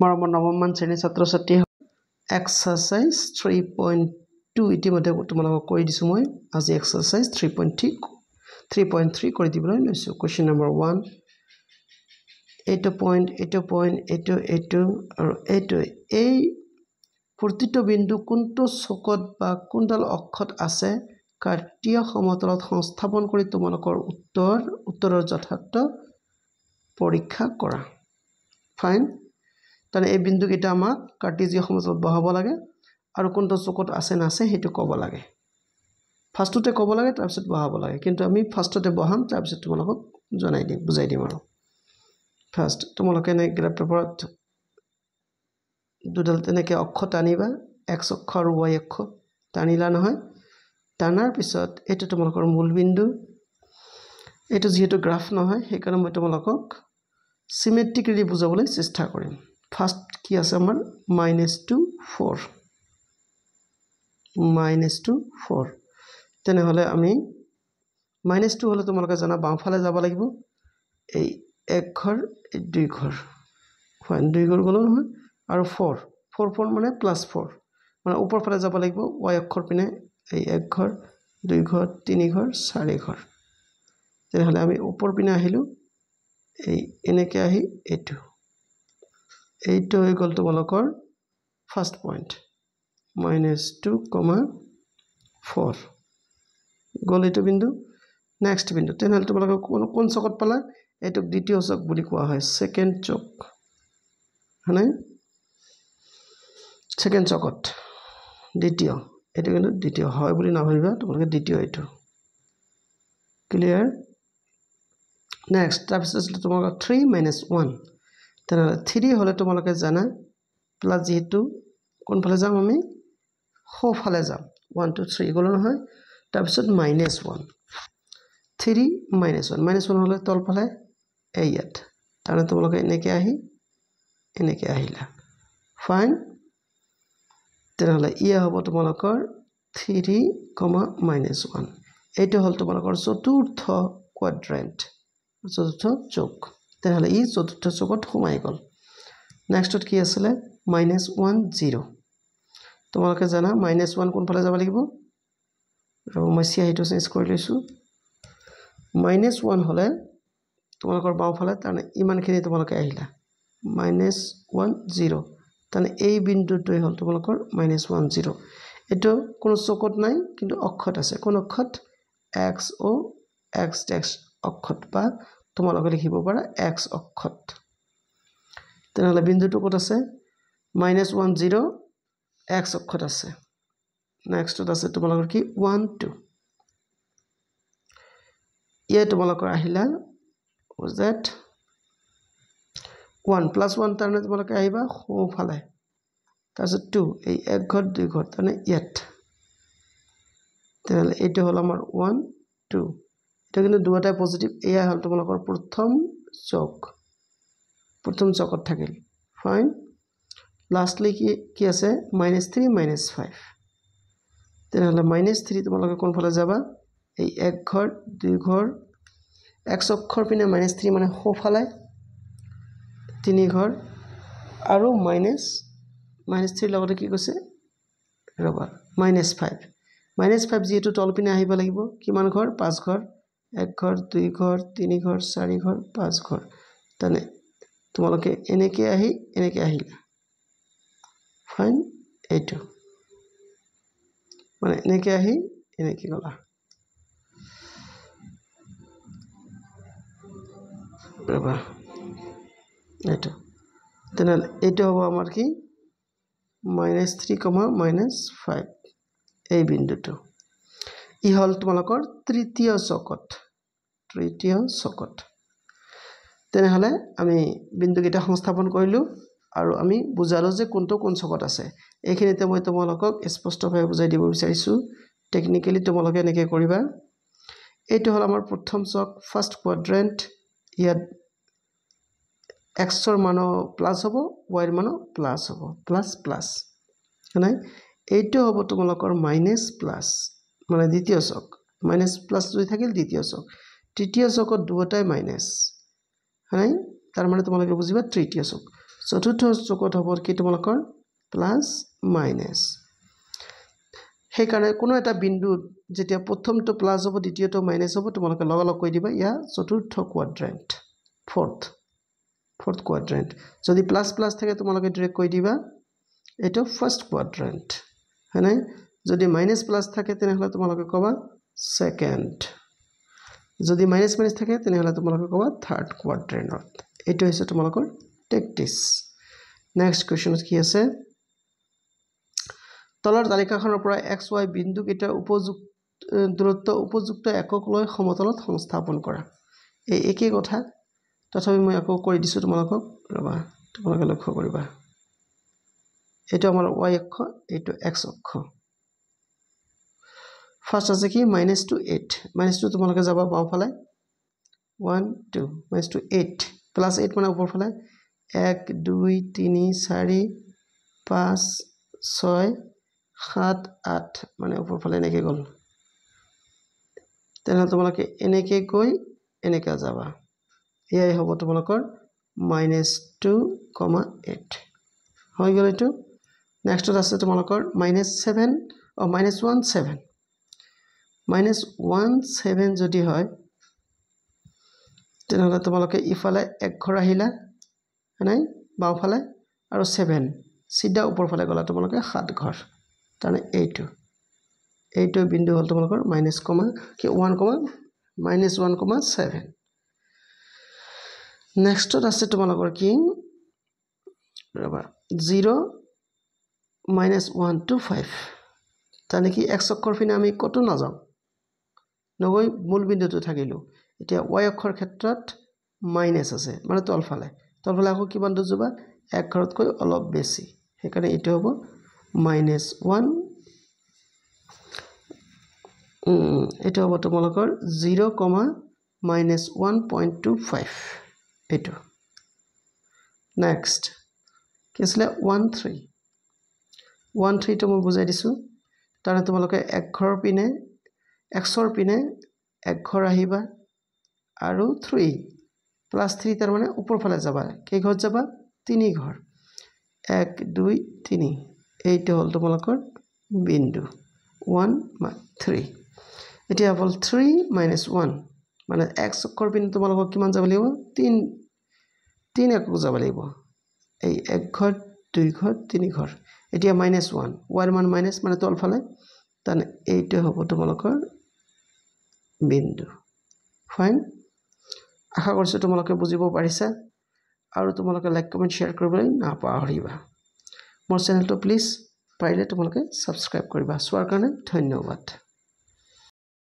মৰমৰ নৱমমান শ্ৰেণীৰ ছাত্ৰ ছাত্ৰী এক্সাৰসাইজ 3.2 ইতিমধ্যে তোমালোকক কৰি দিছোঁ মই আজি এক্সাৰসাইজ 3.3 কৰি দিবলৈ লৈছোঁ কোৱেশ্চন নম্বৰ 1 এইটো পইণ্ট আৰু এই প্ৰতিটো বিন্দু কোনটো চকত বা কোনডাল অক্ষত আছে কাৰ্তীয় সমতলত সংস্থাপন কৰি তোমালোকৰ উত্তৰৰ যথাৰ্থ পৰীক্ষা কৰা ফাইন তানে এই বিন্দু কেইটা আমাক কাৰ্টেজীয় সমতলত বহাব লাগে আৰু কোনটো চকত আছে না আছে হেতু ক'ব লাগে ফাৰ্ষ্টতে ক'ব লাগে তাৰ পিছত বহাব লাগে কিন্তু আমি ফাৰ্ষ্টতে বহাম তাৰ পিছত তোমালোকক জনাই দিম বুজাই দিম আৰু ফাৰ্ষ্ট তোমালোকে নে গ্ৰাফ পেপাৰত দুডাল তেনেকৈ অক্ষ টানিবা x অক্ষ আৰু y অক্ষ টানিলা নহয় টানাৰ পিছত এটো তোমালোকৰ মূল বিন্দু এটো যেহেতু গ্ৰাফ নহয় সেইকাৰণে মই তোমালোকক সিমেট্ৰিক্যালি বুজাবলৈ চেষ্টা কৰিম ফাৰ্ষ্ট কি আছে আমাৰ -2 4 তেনেহলে আমি -2 হলে তোমালোকে জানা বামফালে যাব লাগিব এই এক ঘৰ এই দুই ঘৰ হয় দুই ঘৰ গলো নহয় আৰু 4 মানে +4 মানে ওপৰ ফালে যাব লাগিব y অক্ষৰ পিনে এই এক ঘৰ দুই ঘৰ তিনি ঘৰ চাৰি ঘৰ তেনেহলে আমি ওপৰ পিনে আহিলো এই এনেকৈ আহি এইটো হৈ গ'ল তোমালোকৰ ফাৰ্ষ্ট পইণ্ট -2, 4 গ'ল এইটো বিন্দু নেক্সট বিন্দু তেনেহলে তোমালোকে কোন চকত পালা এইটোক দ্বিতীয় চক বুলি কোৱা হয় সেকেন্ড চক হয়নে সেকেন্ড চকত দ্বিতীয় এটো কিন্তু দ্বিতীয় হয় বুলি নাভাবিবা তোমালোকে দ্বিতীয় এইটো ক্লিয়াৰ নেক্সট তাৰপিছত তোমালোকৰ 3 - 1 তেনেহলে 3 হলে তোমালোকে জানা প্লাস যেহেতু কোনফালে যাম আমি সোঁফালে যাম 1 2 3 গলো নহয় তাৰপিছত -1 3 - 1 হলে তলফালে এইয়াত তাৰমানে তোমালোকে এনেকৈ আহিলা ফাইন তেনেহলে ইয়া হ'ব তোমালোকৰ 3, -1 এইটো হল তোমালোকৰ চতুৰ্থ কোৱাড্ৰেন্ট চতুৰ্থ চক তেনেহলে ই চতুৰ্থ চকত সোমাই গল নেক্সটত কি আছিল -1 0 তোমালোকে জানা -1 কোনফালে যাব লাগিব আৰু মই চিয়াহিটো চেঞ্জ কৰি লৈছো -1 হলে তোমালোকৰ বাওঁফালে তাৰমানে ইমানখিনি তোমালোকে আহিলা -1 0 তাৰমানে এই বিন্দুটোই হল তোমালোকৰ -1 0 এটো কোনো চকত নাই কিন্তু অক্ষত আছে কোন অক্ষত x o x dash অক্ষত বা তোমালোকে লিখিব পাৰা x অক্ষত তেনেহলে বিন্দুটো ক'ত আছে -1 0 x অক্ষত আছে নেক্সটত আছে তোমালোকৰ কি 1 2 ইয়া তোমালোকৰ আহিলা was that 1 + 1 তাৰমানে তোমালোকে আহিবা সোঁফালে তাৰপিছত 2 এই এক ঘৰ দুই ঘৰ তাৰমানে ইয়াত তেনেহলে এইটো হল আমাৰ 1 2 এটা কিন্তু দুটাই পজিটিভ এয়া হল তোমালোকৰ প্ৰথম চকত থাকিল ফাইন লাষ্টলি কি আছে -3 - 5 তেনেহলে -3 তোমালোকে কোনফালে যাবা এই এক ঘৰ দুই ঘৰ x অক্ষৰ পিনে -3 মানে সোঁফালে তিনি ঘৰ আৰু -3 লগতে কি কৈছে ৰবা -5 যেহেতু তল পিনে আহিব লাগিব কিমান ঘৰ 5 ঘৰ এক ঘৰ দুই ঘৰ তিনি ঘৰ চাৰি ঘৰ পাঁচ ঘৰ তানে তোমালোকে এনেকৈ আহিলা ফাইন এইটো মানে এনেকৈ আহি এনেকৈ গলা ৰবা এইটো তেনেহলে এইটো হ'ব আমাৰ কি -3, -5 এই বিন্দুটো ই হল তোমালোকৰ তৃতীয় চকত তেনেহলে আমি বিন্দুকেইটা সংস্থাপন কৰিলো আৰু আমি বুজালো যে কোনটো কোন চকত আছে এইখিনিতে মই তোমালোকক স্পষ্টভাৱে বুজাই দিব বিচাৰিছো টেকনিক্যালি তোমালোকে এনেকৈ কৰিবা এইটো হল আমাৰ প্ৰথম চক ফাৰ্ষ্ট কোৱাড্ৰেন্ট ইয়াত x ৰ মান প্লাস হ'ব y ৰ মান প্লাস হ'ব প্লাস নাই এইটো হ'ব তোমালোকৰ মাইনাস প্লাস মানে দ্বিতীয় চক মাইনাস প্লাস যদি থাকিল দ্বিতীয় চক তৃতীয় চকত দুটাই মাইনাস হয় তাৰ মানে তোমালোকে বুজিবা তৃতীয় চক চতুৰ্থ চুকত হ'ব কি তোমালোকৰ প্লাছ মাইনাছ সেইকাৰণে কোনো এটা বিন্দুত যেতিয়া প্ৰথমটো প্লাছ হ'ব দ্বিতীয়টো মাইনাছ হ'ব তোমালোকে লগালগ কৈ দিবা ইয়া চতুৰ্থ কোৱাড্ৰেন্ট fourth quadrant যদি প্লাস প্লাস থাকে তোমালোকে ডাইরেক্ট কৈ দিবা এটা ফার্স্ট কোয়াড্রেন্ট হয়নে যদি মাইনাস প্লাস থাকে তেনেহলে তোমালোকে কবা সেকেন্ড যদি মাইনাস মাইনাস থাকে তেনেহলে তোমালোকে কবা থার্ড কোয়াড্রেন্ট এটা হৈছে তোমালোকৰ টেকটিক্স নেক্সট কোৱেশ্চন কি আছে তলৰ তালিকাখনৰ পৰা xy বিন্দু কেইটা উপযুক্ত দূৰত্ব উপযুক্ত একক লৈ সমতলত সংস্থাপন কৰা এই একেই কথা তথাপি মই আকৌ কৰি দিছো তোমালোকক ৰবা তোমালোকে লক্ষ্য কৰিবা এটা আমাৰ y অক্ষ এটো x অক্ষ ফার্স্ট আছে কি -2 8 -2 তোমালোকে যাবা বাও ফালে 1 2 -2 8 +8 মানে ওপৰ ফালে 1 2 3 4 5 6 7 8 মানে ওপৰ ফালে নেকি গল তেনে তোমালোকে এনেকে গৈ এনেকা যাবা এয়াই হ'ব তোমালোকৰ -2, 8 হৈ গল এটো নেক্সট আছে তোমালোকৰ -7 অ -1 7 -1 7 যদি হয় তেনেহলে তোমালোকে ইফালে এক ঘৰ আহিলা নাই বাও ফালে আৰু 7 সিধা ওপৰ ফালে গলা তোমালোকে 7 ঘৰ তানে এইটো বিন্দু হল তোমালোকৰ -1,7 নেক্সট আছে তোমালোকৰ কি ৰবা 0 -1 to 5 তানে কি x অক্ষৰ পিনে আমি কত নাযাও নগৈ মূল বিন্দুটো থাকিলো এতিয়া y অক্ষৰ ক্ষেত্ৰত মাইনাস আছে মানে তলফালে আকৌ কিমান দূৰ যাবা এক ঘৰতকৈ অলপ বেছি সেইকাৰণে এটো হ'ব -1 এটো হ'ব তোমালোকৰ 0, -1.25 এটো নেক্সট কি আছিল 1 3 টো মই বুজাই দিছো তাৰে তোমালোকে এক ঘৰ পিনে xৰ পিনে এক ঘৰ আহিবা আৰু 3 +3 তাৰ মানে ওপৰ ফালে যাবা কেই ঘৰ যাবা 3 ঘৰ 1 2 3 এইটো হল তোমালোকৰ বিন্দু 1 3 এতিয়া হ'ল 3 - 1 মানে x অক্ষৰ পিনে তোমালোকক কিমান যাব লাগিব 3 একক যাব লাগিব এই এক ঘৰ 2 ঘৰ 3 ঘৰ এতিয়া -1 y মান মাইনাস মানে তলফালে তানে এইটো হ'ব তোমালোকৰ বিন্দু ফাইন আশা কৰিছো তোমালোকে বুজিব পাৰিছা আৰু তোমালোকে লাইক কমেন্ট শেয়াৰ কৰিবলৈ নাপাহৰিবা মোৰ চেনেলটো প্লিজ পাৰিলে তোমালোকে সাবস্ক্ৰাইব কৰিবা সোৱাৰ কাৰণে ধন্যবাদ